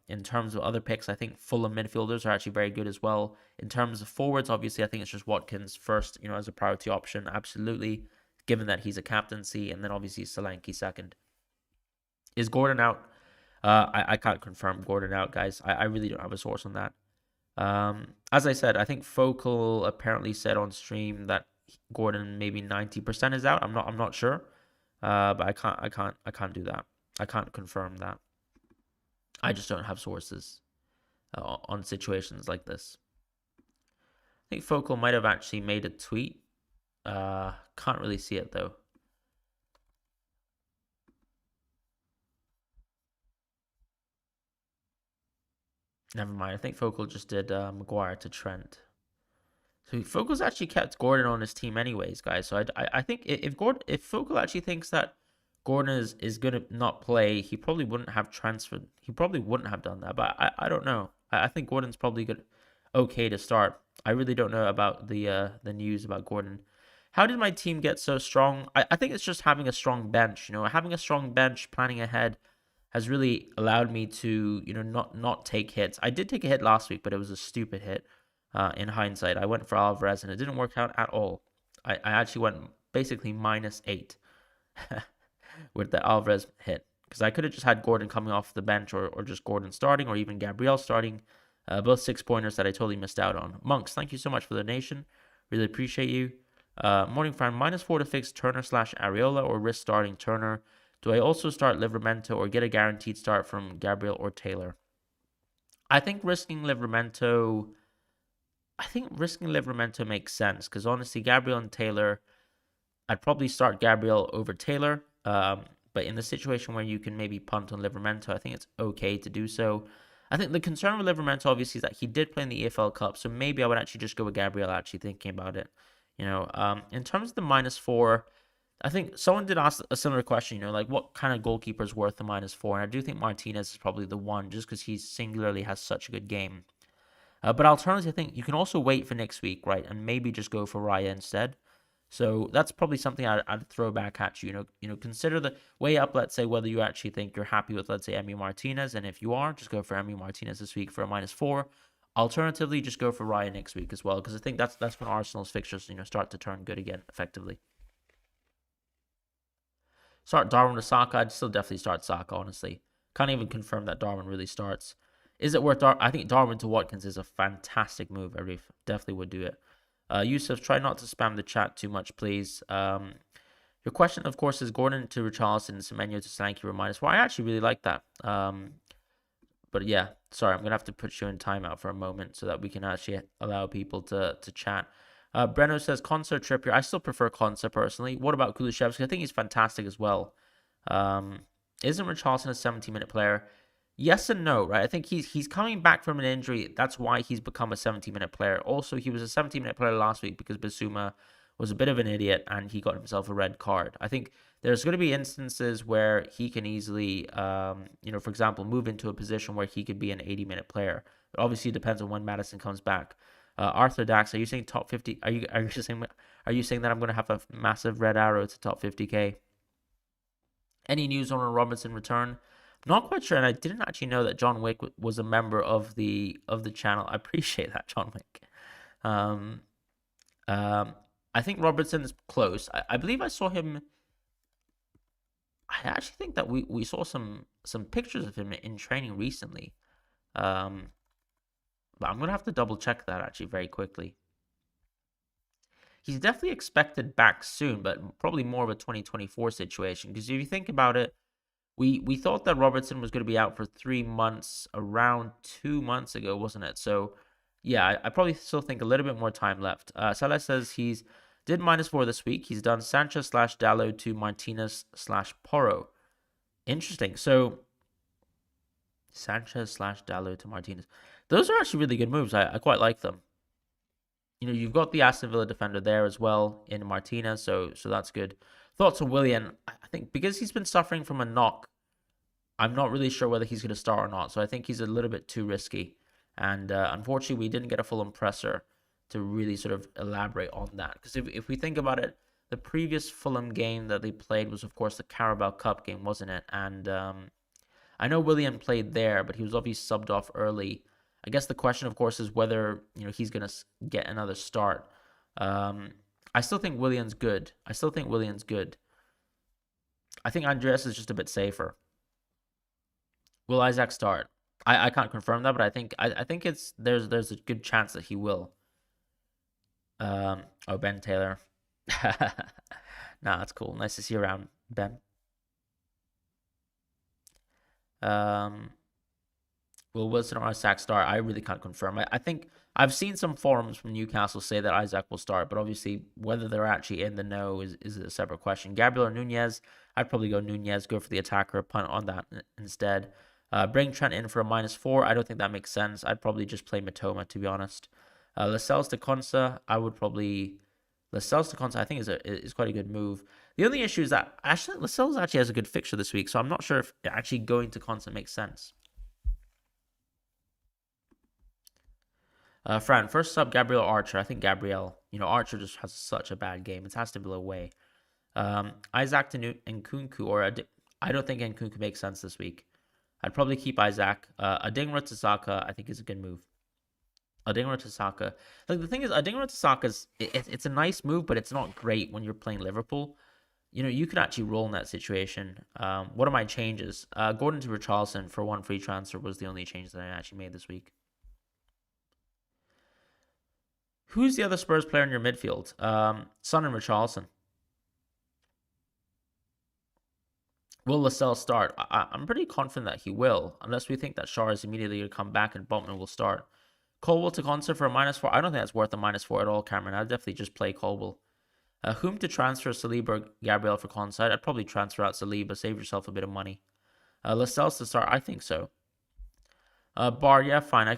In terms of other picks, I think Fulham midfielders are actually very good as well. In terms of forwards, obviously, I think it's just Watkins first, as a priority option. Absolutely, given that he's a captaincy, and then obviously Solanke second. Is Gordon out? I can't confirm Gordon out, guys. I really don't have a source on that. As I said, I think Focal apparently said on stream that Gordon maybe 90% is out. I'm not sure, but I can't do that. I can't confirm that. I just don't have sources. on situations like this. I think Focal might have actually made a tweet. Can't really see it though. Never mind. I think Focal just did Maguire to Trent. So Focal's actually kept Gordon on his team anyways, guys. So I think if Focal actually thinks that Gordon is gonna not play, he probably wouldn't have transferred. He probably wouldn't have done that. But I don't know. I think Gordon's probably good, okay to start. I really don't know about the news about Gordon. How did my team get so strong? I think it's just having a strong bench. Having a strong bench, planning ahead, has really allowed me to not take hits. I did take a hit last week, but it was a stupid hit. In hindsight, I went for Alvarez and it didn't work out at all. I actually went basically -8 with the Alvarez hit because I could have just had Gordon coming off the bench or just Gordon starting or even Gabriel starting. Both 6-pointers that I totally missed out on. Monks, thank you so much for the donation. Really appreciate you. Morning Fran, -4 to fix Turner / Areola or risk starting Turner. Do I also start Livramento or get a guaranteed start from Gabriel or Taylor? I think risking Livramento makes sense because honestly, Gabriel and Taylor, I'd probably start Gabriel over Taylor. But in the situation where you can maybe punt on Livramento, I think it's okay to do so. I think the concern with Livramento obviously is that he did play in the EFL Cup, so maybe I would actually just go with Gabriel. Actually thinking about it, in terms of the -4. I think someone did ask a similar question, like what kind of goalkeeper is worth the -4? And I do think Martinez is probably the one just because he singularly has such a good game. But alternatively, I think you can also wait for next week, right? And maybe just go for Raya instead. So that's probably something I'd throw back at you. Consider the way up, let's say, whether you actually think you're happy with, let's say, Emi Martinez. And if you are, just go for Emi Martinez this week for a -4. Alternatively, just go for Raya next week as well. Because I think that's when Arsenal's fixtures, start to turn good again, effectively. Start Darwin to Saka. I'd still definitely start Saka, honestly. Can't even confirm that Darwin really starts. Is it worth I think Darwin to Watkins is a fantastic move, Arif. Definitely would do it. Yusuf, try not to spam the chat too much, please. Your question, of course, is Gordon to Richarlison, Semenyo to Sankey or -4. I actually really like that. But yeah, sorry, I'm going to have to put you in timeout for a moment so that we can actually allow people to chat. Breno says Konsa Trippier. I still prefer Konsa personally. What about Kulusevski? I think he's fantastic as well. Isn't Richarlison a 70-minute player? Yes and no, right? I think he's coming back from an injury. That's why he's become a 70-minute player. Also, he was a 70-minute player last week because Bissouma was a bit of an idiot and he got himself a red card. I think there's going to be instances where he can easily, for example, move into a position where he could be an 80-minute player. It obviously depends on when Madison comes back. Arthur Dax, are you saying top 50? Are you saying that I'm going to have a massive red arrow to top 50k? Any news on a Robinson return? Not quite sure, and I didn't actually know that John Wick was a member of the channel. I appreciate that, John Wick. I think Robertson is close. I believe I saw him. I actually think that we saw some pictures of him in training recently. But I'm going to have to double check that actually very quickly. He's definitely expected back soon, but probably more of a 2024 situation. Because if you think about it, we thought that Robertson was going to be out for 3 months around 2 months ago, wasn't it? So, yeah, I probably still think a little bit more time left. Salah says he's did -4 this week. He's done Sanchez / Dallo to Martinez / Porro. Interesting. So, Sanchez / Dallo to Martinez. Those are actually really good moves. I quite like them. You've got the Aston Villa defender there as well in Martinez, so that's good. Thoughts on Willian? I think because he's been suffering from a knock, I'm not really sure whether he's going to start or not. So I think he's a little bit too risky. And unfortunately, we didn't get a full impressor to really sort of elaborate on that. Because if we think about it, the previous Fulham game that they played was, of course, the Carabao Cup game, wasn't it? And I know Willian played there, but he was obviously subbed off early. I guess the question, of course, is whether he's going to get another start. I still think Willian's good. I think Andreas is just a bit safer. Will Isaac start? I can't confirm that, but I think there's a good chance that he will. Ben Taylor. Nah, that's cool. Nice to see you around, Ben. Will Wilson or Isaac start? I really can't confirm. I think I've seen some forums from Newcastle say that Isaac will start, but obviously whether they're actually in the know is a separate question. Gabriel or Nunez? I'd probably go Nunez, go for the attacker, punt on that instead. Bring Trent in for a -4. I don't think that makes sense. I'd probably just play Matoma, to be honest. Lascelles to Konsa, I would probably... Lascelles to Konsa, I think, is quite a good move. The only issue is that actually Lascelles actually has a good fixture this week, so I'm not sure if actually going to Konsa makes sense. Fran, first sub Gabriel Archer. I think Gabriel, Archer just has such a bad game. It has to be away. Isaac to Nkunku, or I don't think Nkunku makes sense this week. I'd probably keep Isaac. Adingra to Saka, I think, is a good move. Adingra to Saka. Like, the thing is, Adingra to Saka it's a nice move, but it's not great when you're playing Liverpool. You could actually roll in that situation. What are my changes? Gordon to Richarlison for 1 free transfer was the only change that I actually made this week. Who's the other Spurs player in your midfield? Son and Richarlison. Will Lascelles start? I'm pretty confident that he will, unless we think that Shaw is immediately going to come back and Botman will start. Colwell to Konsa for a -4. I don't think that's worth a -4 at all, Cameron. I'd definitely just play Colwell. Whom to transfer, Saliba or Gabriel for Konsa? I'd probably transfer out Saliba, save yourself a bit of money. Lascelles to start? I think so. Bar, yeah, fine. I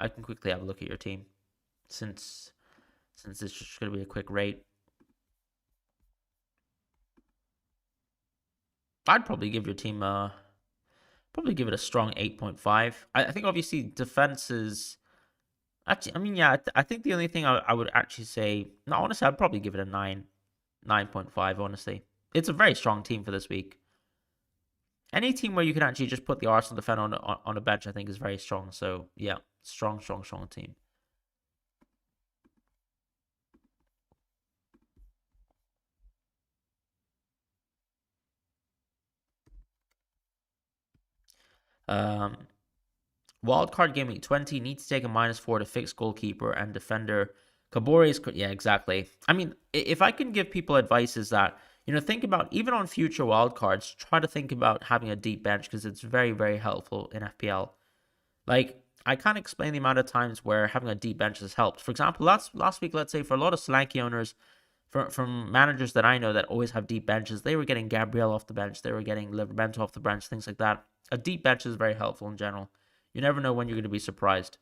can quickly have a look at your team, since it's just going to be a quick rate. I'd probably give your team probably give it a strong 8.5. I think obviously defense is actually, I mean, yeah, I think the only thing I would actually say, no, honestly, I'd probably give it a 9.5, honestly. It's a very strong team for this week. Any team where you can actually just put the Arsenal defender on a bench, I think, is very strong. So yeah, strong team. Wildcard Gameweek 20 needs to take a -4 to fix goalkeeper and defender. Kabore is, yeah, exactly. I mean, if I can give people advice, is that, think about, even on future wildcards, try to think about having a deep bench, because it's very, very helpful in FPL. Like, I can't explain the amount of times where having a deep bench has helped. For example, last week, let's say, for a lot of Solanke owners, from managers that I know that always have deep benches, they were getting Gabriel off the bench, they were getting Livramento off the bench, things like that. A deep bench is very helpful in general. You never know when you're going to be surprised.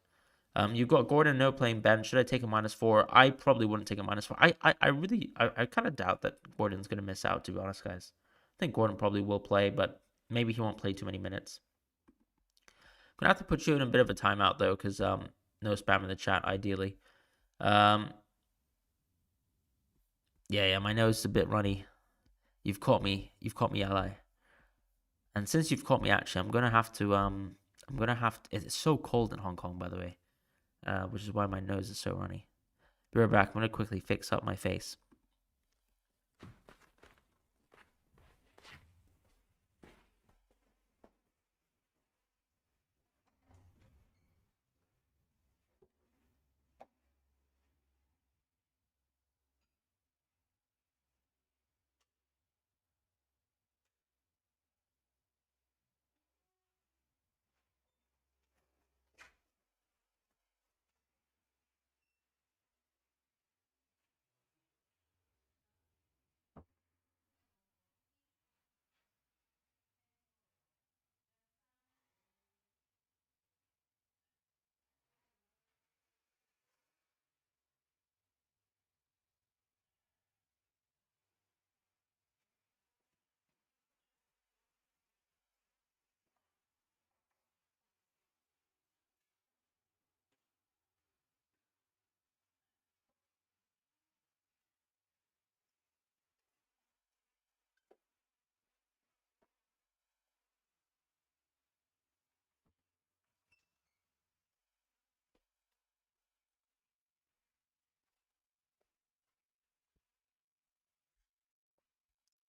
You've got Gordon no playing bench. Should I take a -4? I probably wouldn't take a -4. I kind of doubt that Gordon's going to miss out, to be honest, guys. I think Gordon probably will play, but maybe he won't play too many minutes. I'm going to have to put you in a bit of a timeout, though, because no spam in the chat, ideally. Yeah, my nose is a bit runny. You've caught me, ally. And since you've caught me, actually, I'm going to have to... It's so cold in Hong Kong, by the way, which is why my nose is so runny. Be right back. I'm going to quickly fix up my face.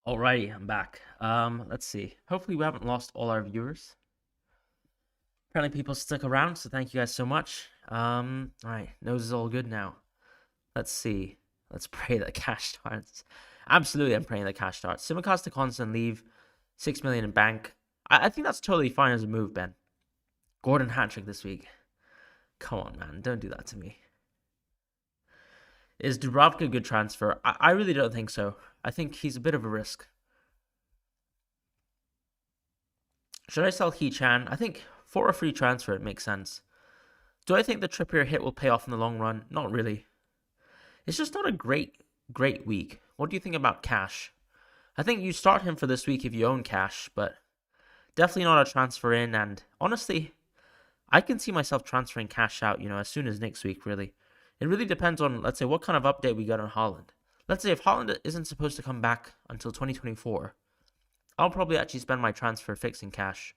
Alrighty, I'm back. Let's see. Hopefully we haven't lost all our viewers. Apparently people stick around, so thank you guys so much. Alright, nose is all good now. Let's see. Let's pray that cash starts. Absolutely, I'm praying that cash starts. Simicast to constant leave. 6 million in bank. I think that's totally fine as a move, Ben. Gordon hat-trick this week. Come on, man. Don't do that to me. Is Dubravka a good transfer? I really don't think so. I think he's a bit of a risk. Should I sell He-Chan? I think for a free transfer, it makes sense. Do I think the Trippier hit will pay off in the long run? Not really. It's just not a great week. What do you think about Cash? I think you start him for this week if you own Cash, but definitely not a transfer in. And honestly, I can see myself transferring Cash out, as soon as next week, really. It really depends on, let's say, what kind of update we got on Haaland. Let's say if Haaland isn't supposed to come back until 2024, I'll probably actually spend my transfer fixing Cash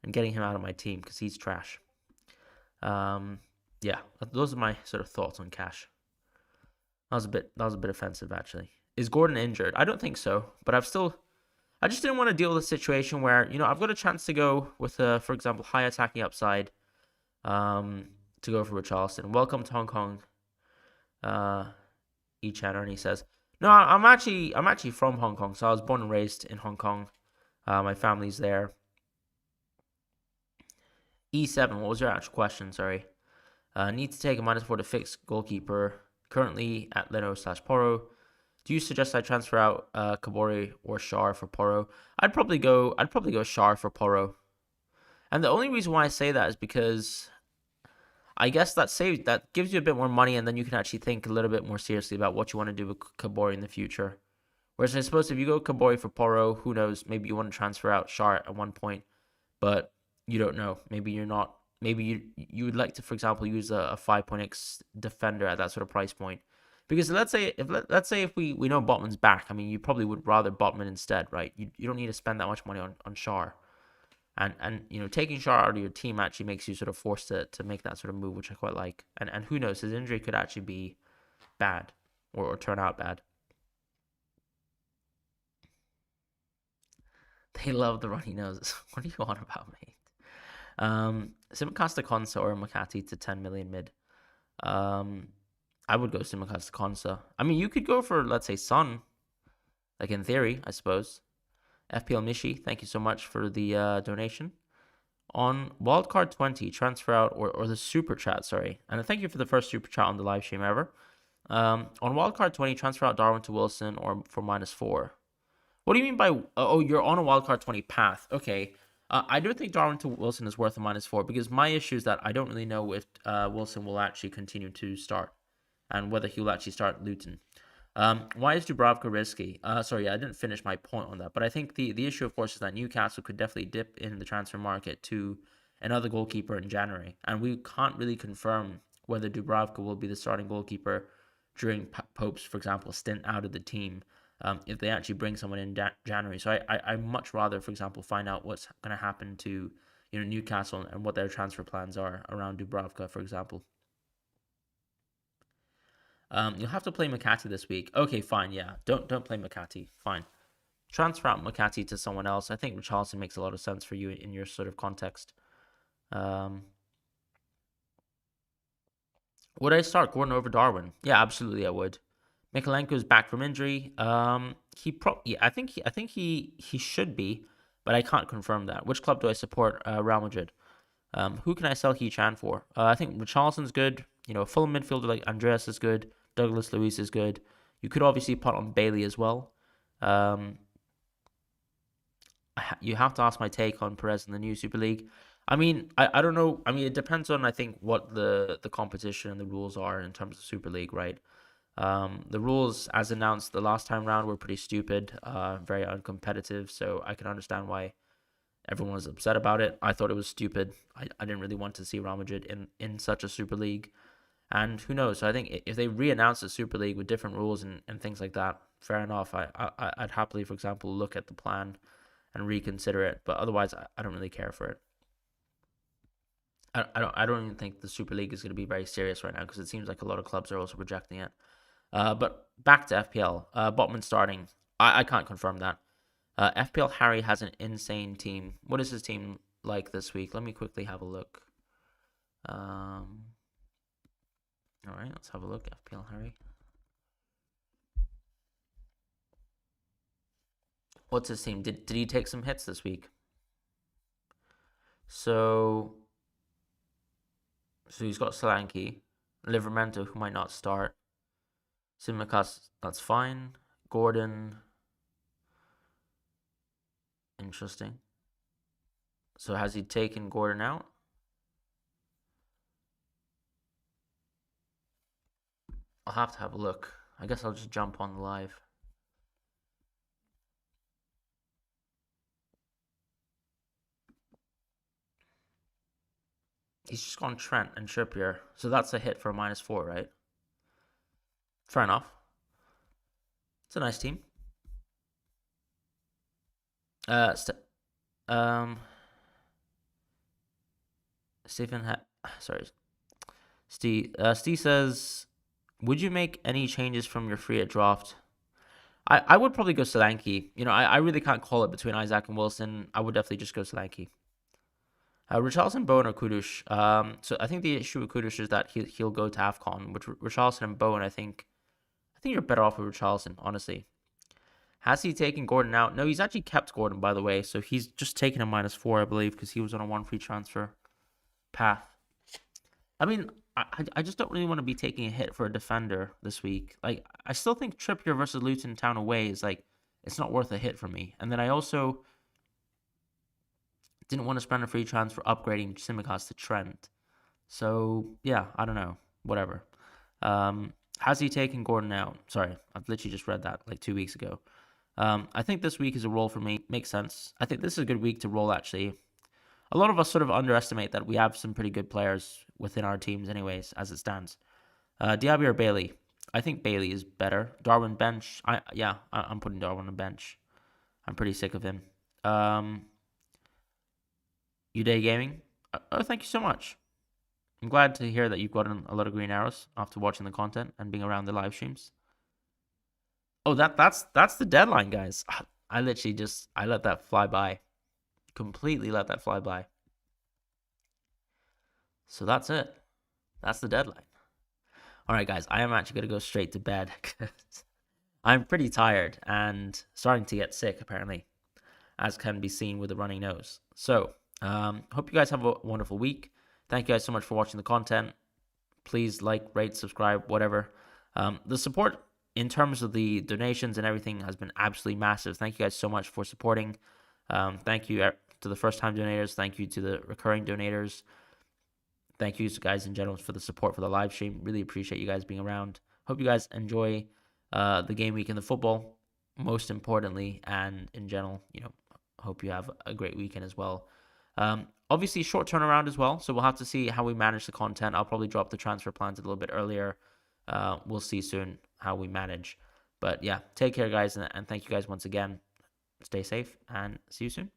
and getting him out of my team because he's trash. Yeah, those are my sort of thoughts on Cash. That was a bit offensive, actually. Is Gordon injured? I don't think so, but I just didn't want to deal with a situation where, I've got a chance to go with, for example, high attacking upside, to go for Richarlison. Welcome to Hong Kong. E-Chan Ernie says, no, I'm actually from Hong Kong, so I was born and raised in Hong Kong. My family's there. E7, what was your actual question? Sorry. Need to take a -4 to fix goalkeeper. Currently at Leno/Porro. Do you suggest I transfer out Kabori or Shar for Porro? I'd probably go Shar for Porro. And the only reason why I say that is because I guess that gives you a bit more money, and then you can actually think a little bit more seriously about what you want to do with Kabori in the future. Whereas I suppose if you go Kabori for Porro, who knows? Maybe you want to transfer out Shar at one point, but you don't know. Maybe you're not. Maybe you would like to, for example, use a 5.x defender at that sort of price point. Because let's say if we know Botman's back, I mean, you probably would rather Botman instead, right? You don't need to spend that much money on Shar. And taking Shar out of your team actually makes you sort of forced to make that sort of move, which I quite like. And who knows, his injury could actually be bad or turn out bad. They love the runny noses. What are you on about, mate? Simicasta Konsa or Makati to 10 million mid. I would go Simicasta Konsa. I mean, you could go for, let's say, Son. Like, in theory, I suppose. FPL Mishi, thank you so much for the donation. On Wildcard 20, transfer out, or the super chat, sorry. And thank you for the first super chat on the live stream ever. On Wildcard 20, transfer out Darwin to Wilson or for -4. What do you mean by, you're on a Wildcard 20 path? Okay. I do think Darwin to Wilson is worth a -4 because my issue is that I don't really know if Wilson will actually continue to start and whether he'll actually start Luton. Why is Dubravka risky? Sorry, I didn't finish my point on that. But I think the issue, of course, is that Newcastle could definitely dip in the transfer market to another goalkeeper in January. And we can't really confirm whether Dubravka will be the starting goalkeeper during Pope's, for example, stint out of the team. If they actually bring someone in January. So I'd much rather, for example, find out what's going to happen to Newcastle and what their transfer plans are around Dubravka, for example. You'll have to play Makati this week. Okay, fine, yeah. Don't play Makati. Fine. Transfer out Makati to someone else. I think Richarlison makes a lot of sense for you in your sort of context. Would I start Gordon over Darwin? Yeah, absolutely I would. Mikalenko's back from injury. I think he should be, but I can't confirm that. Which club do I support? Real Madrid. Who can I sell He-Chan for? I think Richarlison's good. Fulham midfielder like Andreas is good. Douglas Luiz is good. You could obviously put on Bailey as well. You have to ask my take on Perez in the new Super League. I mean, I don't know. I mean, it depends on, I think, what the competition and the rules are in terms of Super League, right? The rules, as announced the last time round, were pretty stupid, very uncompetitive. So I can understand why everyone was upset about it. I thought it was stupid. I didn't really want to see Real Madrid in such a Super League. And who knows? So I think if they re-announce the Super League with different rules and things like that, fair enough. I'd happily, for example, look at the plan and reconsider it. But otherwise, I don't really care for it. I don't even think the Super League is going to be very serious right now because it seems like a lot of clubs are also rejecting it. But back to FPL. Botman starting. I can't confirm that. FPL Harry has an insane team. What is his team like this week? Let me quickly have a look. All right, let's have a look. FPL Harry. What's his team? Did he take some hits this week? So So he's got Solanke, Livramento, who might not start. Tsimikas, that's fine. Gordon, interesting. So has he taken Gordon out? I'll have to have a look. I guess I'll just jump on the live. He's just gone Trent and Trippier. So that's a hit for a -4, right? Fair enough. It's a nice team. Um, sorry, Steve. Steve says, would you make any changes from your free at draft? I would probably go Solanke. I really can't call it between Isaac and Wilson. I would definitely just go Solanke. Richarlison, Bowen, or Kudus. So I think the issue with Kudus is that he'll go to AFCON. Which Richarlison and Bowen, I think you're better off with Richarlison, honestly. Has he taken Gordon out? No, he's actually kept Gordon, by the way. So he's just taken a -4, I believe, because he was on a 1 free transfer path. I mean, I just don't really want to be taking a hit for a defender this week. Like, I still think Trippier versus Luton Town away is like, it's not worth a hit for me. And then I also didn't want to spend a free transfer upgrading Tsimikas to Trent. So, yeah, I don't know. Whatever. Has he taken Gordon out? Sorry, I've literally just read that like 2 weeks ago. I think this week is a roll for me. Makes sense. I think this is a good week to roll, actually. A lot of us sort of underestimate that we have some pretty good players within our teams anyways, as it stands. Diaby or Bailey? I think Bailey is better. Darwin bench? I'm putting Darwin on bench. I'm pretty sick of him. Uday Gaming? Oh, thank you so much. I'm glad to hear that you've gotten a lot of green arrows after watching the content and being around the live streams. Oh, that's the deadline, guys. I literally I let that fly by. Completely let that fly by. So that's it. That's the deadline. All right, guys, I am actually going to go straight to bed because I'm pretty tired and starting to get sick, apparently, as can be seen with the running nose. So, hope you guys have a wonderful week. Thank you guys so much for watching the content. Please like, rate, subscribe, whatever. The support in terms of the donations and everything has been absolutely massive. Thank you guys so much for supporting. Thank you to the first-time donators. Thank you to the recurring donators. Thank you guys in general for the support for the live stream. Really appreciate you guys being around. Hope you guys enjoy the game week and the football, most importantly, and in general, hope you have a great weekend as well. Obviously, short turnaround as well, so we'll have to see how we manage the content. I'll probably drop the transfer plans a little bit earlier. We'll see soon how we manage. But yeah, take care, guys, and thank you guys once again. Stay safe, and see you soon.